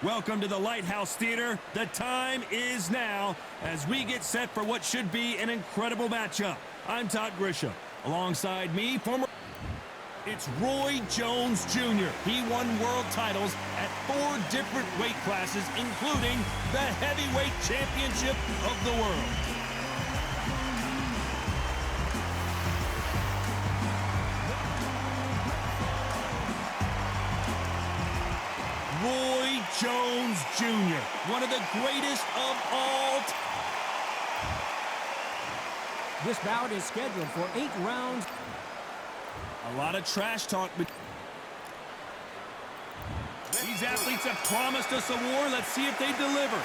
Welcome to the Lighthouse Theater. The time is now as we get set for what should be an incredible matchup. I'm Todd Grisham. Alongside me, It's Roy Jones Jr. He won world titles at 4 different weight classes, including the heavyweight championship of the world. Roy Jones Jr., one of the greatest of all time. This bout is scheduled for 8 rounds. A lot of trash talk. These athletes have promised us a war. Let's see if they deliver.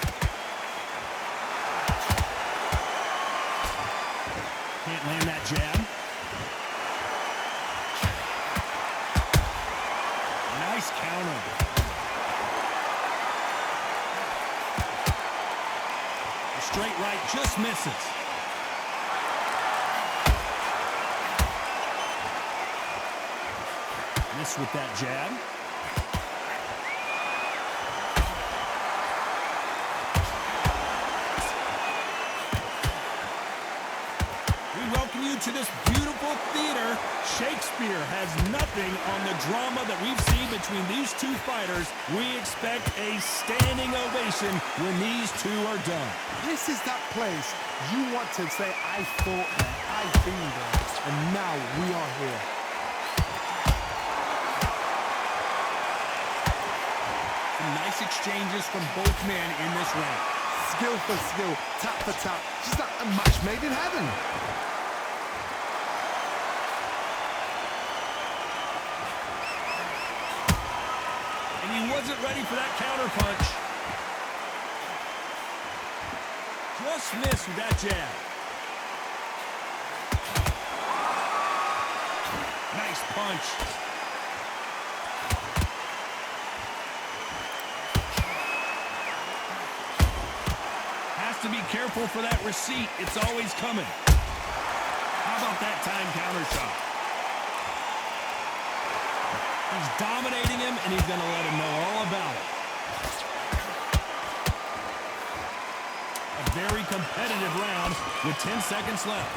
Can't land that jab. Nice counter. Straight right just misses. Miss with that jab. We welcome you to this beautiful theater. Shakespeare has nothing on the drama that we've seen between these two fighters. We expect a standing ovation when these two are done. This is that place you want to say, I fought there, I've been there, and now we are here. Some nice exchanges from both men in this round. Skill for skill, tap for tap, just like a match made in heaven. And he wasn't ready for that counter punch. Just missed with that jab. Nice punch. Has to be careful for that receipt. It's always coming. How about that time counter shot? He's dominating him, and he's going to let him know all about it. A very competitive round with 10 seconds left.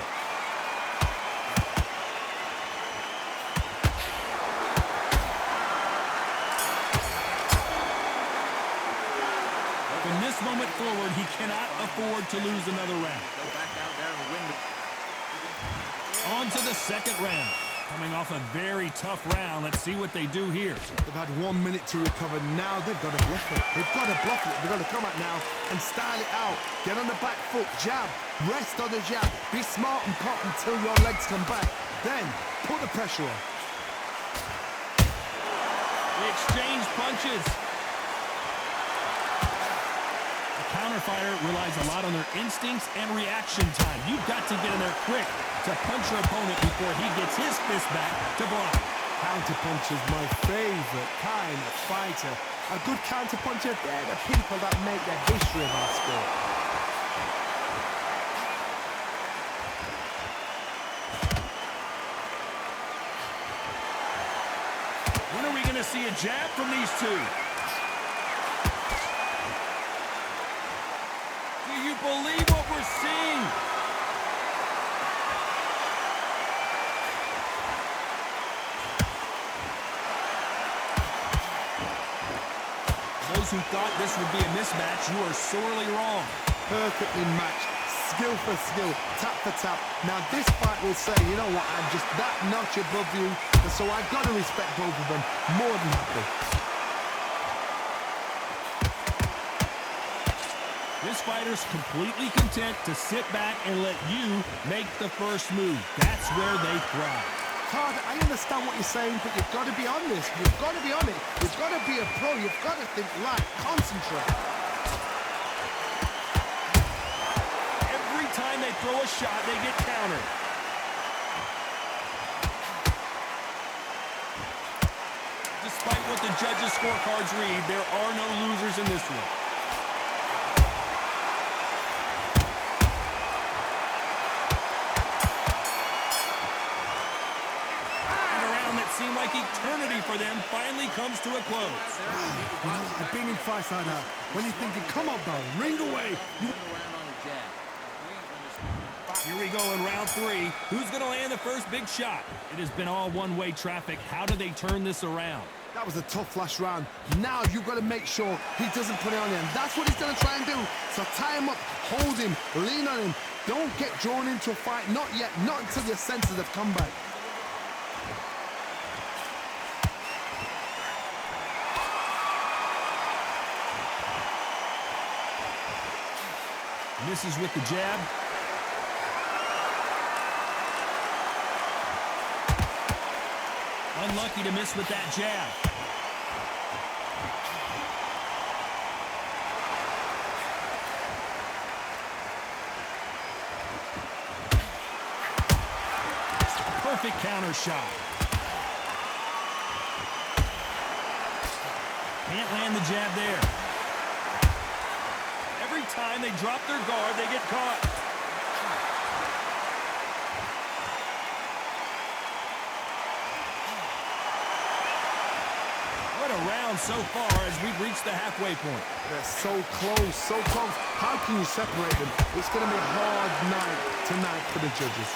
From this moment forward, he cannot afford to lose another round. Go back out there and win. On to the second round. Coming off a very tough round. Let's see what they do here. They've had 1 minute to recover. Now they've got to bluff it. They've got to bluff it. They've got to come out now and style it out. Get on the back foot, jab, rest on the jab. Be smart and pop until your legs come back. Then put the pressure on. They exchange punches. The counter fighter relies a lot on their instincts and reaction time. You've got to get in there quick to punch your opponent before he gets his fist back to block. Counter-punch is my favorite kind of fighter. A good counter-puncher, they're the people that make the history of our sport. When are we going to see a jab from these two? Do you believe what we're seeing? Those who thought this would be a mismatch, you are sorely wrong. Perfectly matched, skill for skill, tap for tap. Now this fight will say, you know what, I'm just that notch above you, and so I've got to respect both of them more than happy. This fighter's completely content to sit back and let you make the first move. That's where they thrive. Todd, I understand what you're saying, but you've got to be on this. You've got to be on it. You've got to be a pro. You've got to think live. Concentrate. Every time they throw a shot, they get countered. Despite what the judges' scorecards read, there are no losers in this one. Seemed like eternity for for them finally comes to a close. You know, I've been in fights like that. When you're thinking, come on, bro, ring away. Here we go in round 3. Who's going to land the first big shot? It has been all one-way traffic. How do they turn this around? That was a tough last round. Now you've got to make sure he doesn't put it on you. And that's what he's going to try and do. So tie him up, hold him, lean on him. Don't get drawn into a fight. Not yet. Not until your senses have come back. Misses with the jab. Unlucky to miss with that jab. Perfect counter shot. Can't land the jab there. Every time they drop their guard, they get caught. What a round so far as we've reached the halfway point. They're so close, so close. How can you separate them? It's going to be a hard night tonight for the judges.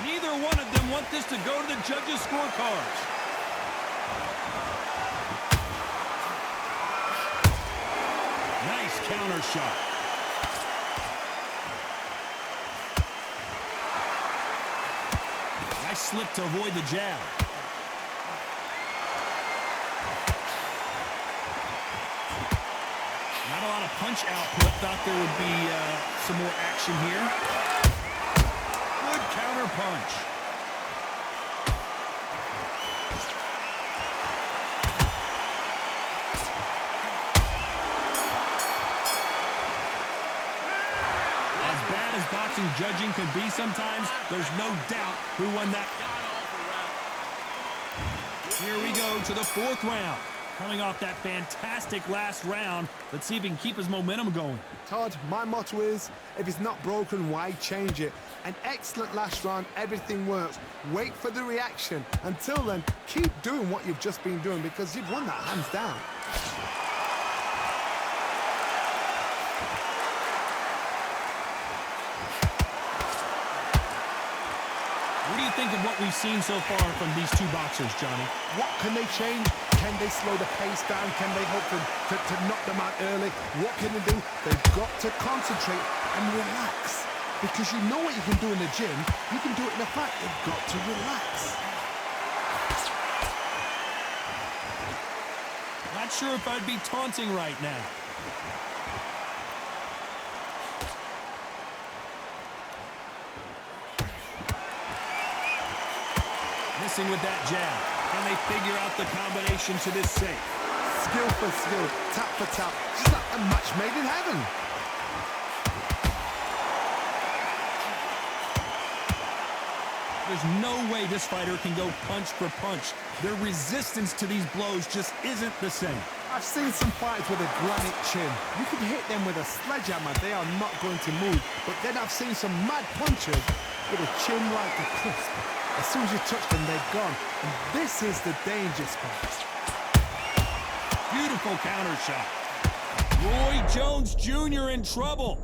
Neither one of them want this to go to the judges' scorecards. Nice counter shot. Nice slip to avoid the jab. Not a lot of punch output. Thought there would be some more action here. Good counter punch. As bad as boxing judging can be sometimes, there's no doubt who won that. Here we go to the 4th round. Coming off that fantastic last round, let's see if he can keep his momentum going. Todd, my motto is, if it's not broken, why change it? An excellent last round, everything works. Wait for the reaction. Until then, keep doing what you've just been doing because you've won that hands down. What do you think of what we've seen so far from these two boxers, Johnny? What can they change? Can they slow the pace down? Can they hope to knock them out early? What can they do? They've got to concentrate and relax. Because you know what you can do in the gym, you can do it in a fight. They've got to relax. Not sure if I'd be taunting right now. Missing with that jab. Can they figure out the combination to this safe? Skill for skill, tap for tap. Just like a match made in heaven. There's no way this fighter can go punch for punch. Their resistance to these blows just isn't the same. I've seen some fighters with a granite chin. You can hit them with a sledgehammer, they are not going to move. But then I've seen some mad punchers with a chin like a crisp. As soon as you touch them, they're gone. And this is the danger spot. Beautiful counter shot. Roy Jones Jr. in trouble.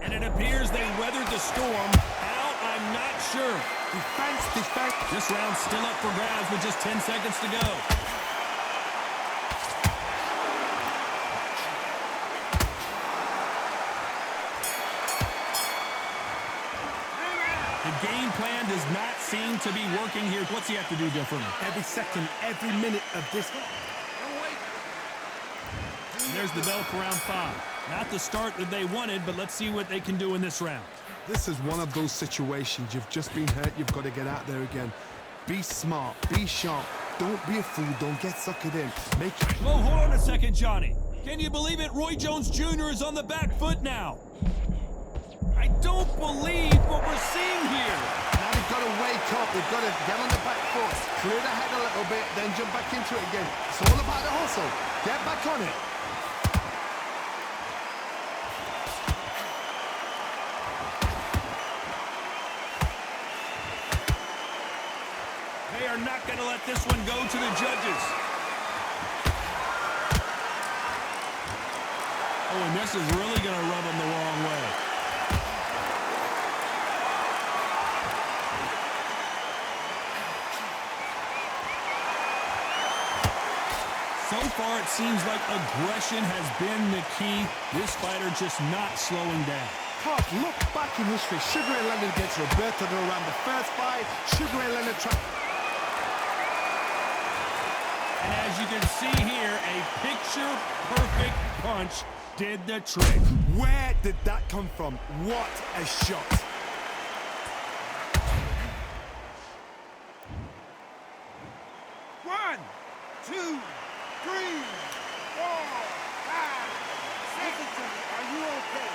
And it appears they weathered the storm. How? I'm not sure. Defense, defense. This round's still up for grabs with just 10 seconds to go. The game plan does not seem to be working here. What's he have to do differently? Every second, every minute of this. And there's the bell for round 5. Not the start that they wanted, but let's see what they can do in this round. This is one of those situations. You've just been hurt. You've got to get out there again. Be smart. Be sharp. Don't be a fool. Don't get suckered in. Make it. Whoa, hold on a second, Johnny. Can you believe it? Roy Jones Jr. is on the back foot now. I don't believe what we're seeing here. Now they've got to wake up. They've got to get on the back foot, clear the head a little bit, then jump back into it again. It's all about the hustle. Get back on it. They are not going to let this one go to the judges. Oh, and this is really going to rub them the wrong way. So far, it seems like aggression has been the key. This fighter just not slowing down. Todd, look back in history. Sugar Ray Leonard against Roberto Duran. The first fight, Sugar Ray Leonard tried. And as you can see here, a picture-perfect punch did the trick. Where did that come from? What a shot. One, two, 3, 4, 5, 6. Are you okay?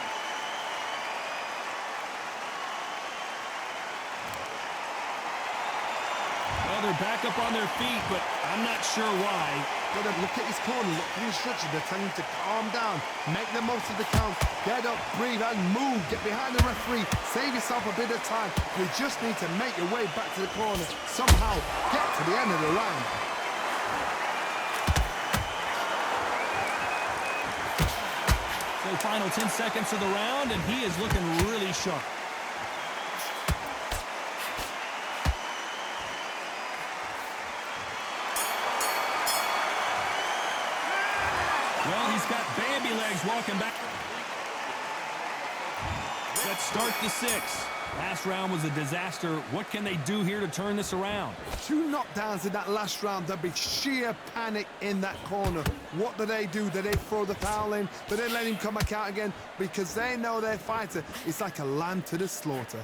Well, they're back up on their feet, but I'm not sure why. Gotta look at his corner, look at the instructions. They're telling him to calm down, make the most of the count, get up, breathe, and move. Get behind the referee, save yourself a bit of time. You just need to make your way back to the corner. Somehow get to the end of the round. So final 10 seconds of the round, and he is looking really sharp. Well, he's got Bambi legs walking back. Let's start the 6th. Last round was a disaster. What can they do here to turn this around? 2 knockdowns in that last round. There'll be sheer panic in that corner. What do? Do they throw the foul in? Do they let him come back out again? Because they know their fighter is like a lamb to the slaughter.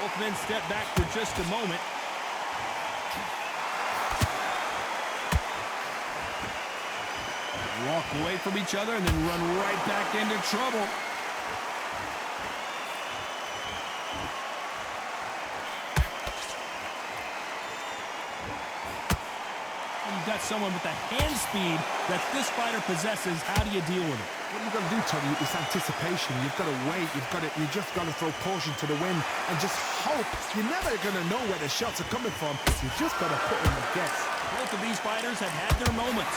Both men step back for just a moment. Walk away from each other and then run right back into trouble. You've got someone with the hand speed that this fighter possesses. How do you deal with it? What you've got to do, Tony, is anticipation. You've got to wait. You just got to throw caution to the wind and just hope. You're never going to know where the shots are coming from. You just got to put in a guess. Both of these fighters have had their moments.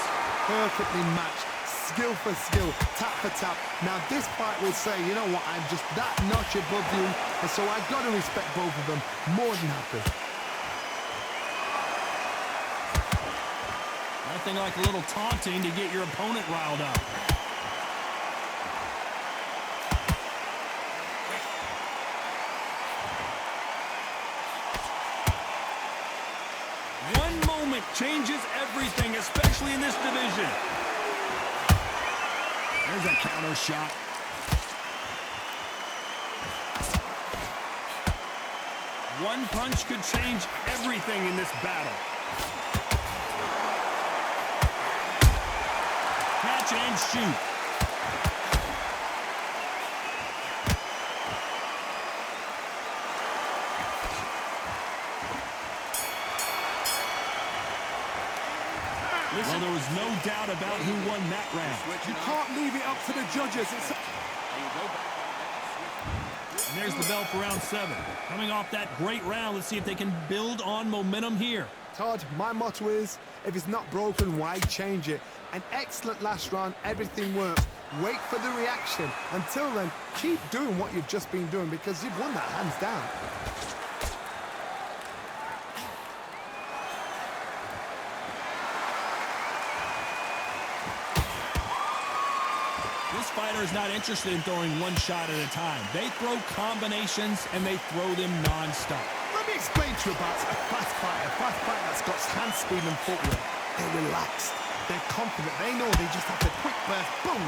Perfectly matched, skill for skill, tap for tap. Now this fight will say, you know what, I'm just that notch above you, and so I've got to respect both of them more than happy. Nothing like a little taunting to get your opponent riled up. One moment changes everything, especially in this division. There's a counter shot. One punch could change everything in this battle. Catch and shoot. Well, there was no doubt about who won that round. You can't leave it up to the judges. And there's the bell for round 7. Coming off that great round, let's see if they can build on momentum here. Todd, my motto is, if it's not broken, why change it? An excellent last round, everything works. Wait for the reaction. Until then, keep doing what you've just been doing because you've won that hands down. This fighter is not interested in throwing one shot at a time. They throw combinations, and they throw them non-stop. Let me explain to you about a fast fighter that's got hand speed and footwork. They're relaxed. They're confident. They know they just have to quick burst, boom.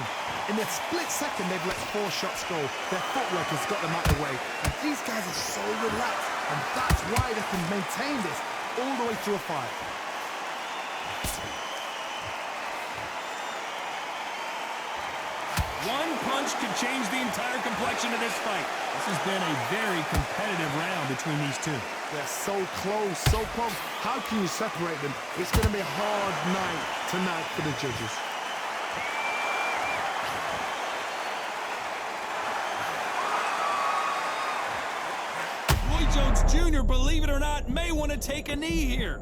In a split second, they've let 4 shots go. Their footwork has got them out of the way. And these guys are so relaxed. And that's why they can maintain this all the way through a fight. One punch could change the entire complexion of this fight. This has been a very competitive round between these two. They're so close, so close. How can you separate them? It's going to be a hard night tonight for the judges. Jones Jr., believe it or not, may want to take a knee here.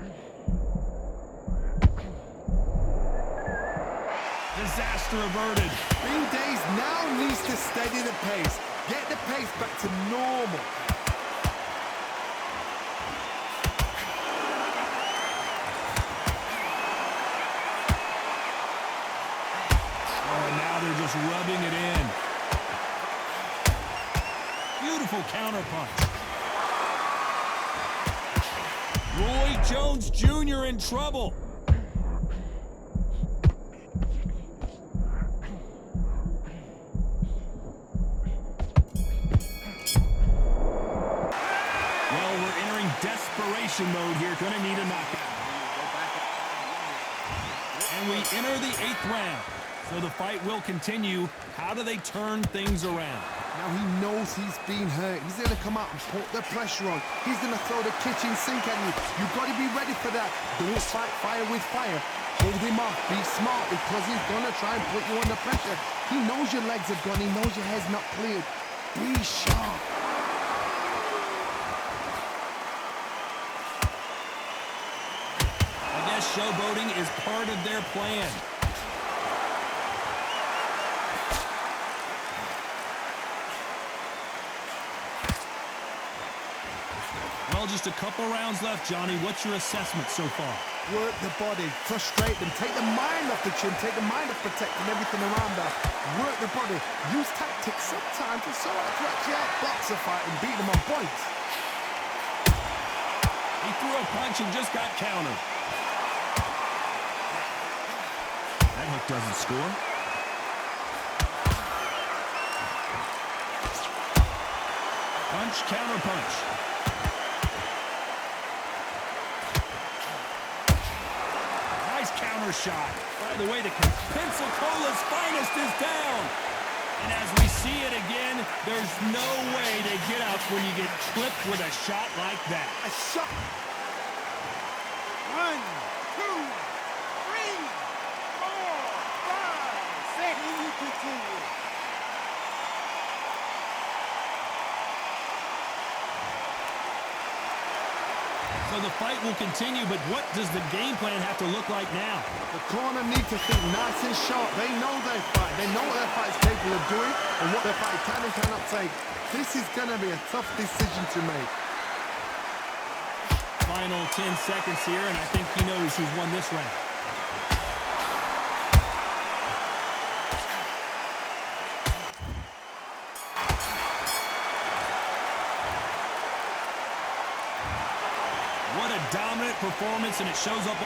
Disaster averted. Green Days now needs to steady the pace. Get the pace back to normal. Oh, now they're just rubbing it in. Beautiful counterpunch. Roy Jones Jr. in trouble. Well, we're entering desperation mode here. Gonna need a knockout. And we enter the 8th round. So the fight will continue. How do they turn things around? Now he knows he's been hurt. He's going to come out and put the pressure on. He's going to throw the kitchen sink at you. You've got to be ready for that. Don't fight fire with fire. Hold him off. Be smart because he's going to try and put you under pressure. He knows your legs are gone. He knows your head's not cleared. Be sharp. I guess showboating is part of their plan. Well, just a couple rounds left, Johnny. What's your assessment so far? Work the body, frustrate them, take the mind off the chin, take the mind off protecting everything around that. Work the body, use tactics sometimes to so to actually outbox a fight and beat them on points. He threw a punch and just got countered. That hook doesn't score. Punch, counter punch. Nice counter shot. By the way, the Pensacola's finest is down. And as we see it again, there's no way to get up when you get clipped with a shot like that. A shot. 1, 2, 3, 4, 5, 6. And you continue. So the fight will continue, but what does the game plan have to look like now? The corner need to think nice and sharp. They know their fight. They know what their fight's capable of doing and what their fight can and cannot take. This is going to be a tough decision to make. Final 10 seconds here, and I think he knows who's won this round. What a dominant performance, and it shows up.